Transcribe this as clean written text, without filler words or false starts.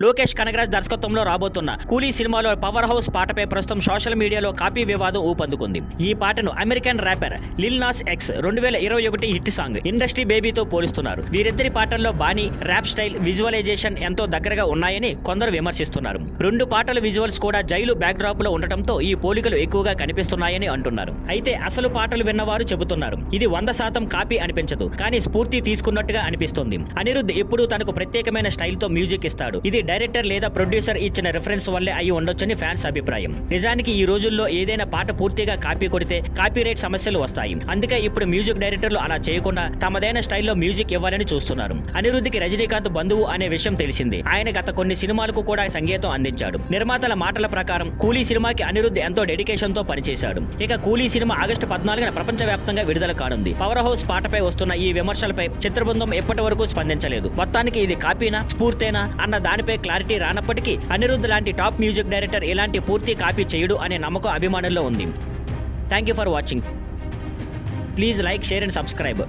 లోకేష్ కనగరాజ్ దర్శకత్వంలో రాబోతున్న కూలీ సినిమాలో పవర్ హౌస్ పాటపై ప్రస్తుతం సోషల్ మీడియాలో కాపీ వివాదం ఊపందుకుంది. ఈ పాటను American rapper Lil Nas X 2021 hit song industry బేబీతో పోలుస్తున్నారు. వీరిద్దరి పాటల్లో బాణీ, ర్యాప్ స్టైల్, విజువలైజేషన్ ఎంతో దగ్గరగా ఉన్నాయని కొందరు విమర్శిస్తున్నారు. రెండు పాటల విజువల్స్ కూడా జైలు బ్యాక్ డ్రాప్ లో ఉండటంతో ఈ పోలికలు ఎక్కువగా కనిపిస్తున్నాయని అంటున్నారు. అయితే అసలు పాటలు విన్నవారు చెబుతున్నారు ఇది 100% కాపీ అనిపించదు, కానీ స్ఫూర్తి తీసుకున్నట్టుగా అనిపిస్తుంది. అనిరుద్ధ్ ఎప్పుడూ తనకు ప్రత్యేకమైన స్టైల్ తో మ్యూజిక్ ఇస్తాడు. ఇది డైరెక్టర్ లేదా ప్రొడ్యూసర్ ఇచ్చిన రిఫరెన్స్ వల్లే అయి ఉండొచ్చని ఫ్యాన్స్ అభిప్రాయం. నిజానికి ఈ రోజుల్లో ఏదైనా పాట పూర్తిగా కాపీ కొడితే కాపీరైట్ సమస్యలు వస్తాయి. అందుకే ఇప్పుడు మ్యూజిక్ డైరెక్టర్లు అలా చేయకుండా తమదైన స్టైల్లో మ్యూజిక్ ఇవ్వాలని చూస్తున్నారు. అనిరుద్ధికి రజనీకాంత్ బంధువు అనే విషయం తెలిసిందే. ఆయన గత కొన్ని సినిమాలకు కూడా సంగీతం అందించాడు. నిర్మాతల మాటల ప్రకారం కూలీ సినిమాకి అనిరుద్ధ్ ఎంతో డెడికేషన్ తో పనిచేశాడు. ఇక కూలీ సినిమా ఆగస్టు 14న ప్రపంచవ్యాప్తంగా విడుదల కానుంది. పవర్ హౌస్ పాటపై వస్తున్న ఈ విమర్శలపై చిత్రబృందం ఎప్పటి వరకు స్పందించలేదు. మొత్తానికి ఇది కాపీనా స్ఫూర్తేనా అన్న దానిపై క్లారిటీ రానప్పటికీ అనిరుద్ధ్ లాంటి టాప్ మ్యూజిక్ డైరెక్టర్ ఇలాంటి పూర్తి కాపీ చేయడు అనే నమ్మకం అభిమానుల్లో ఉంది. Thank you for watching. Please like, share and subscribe.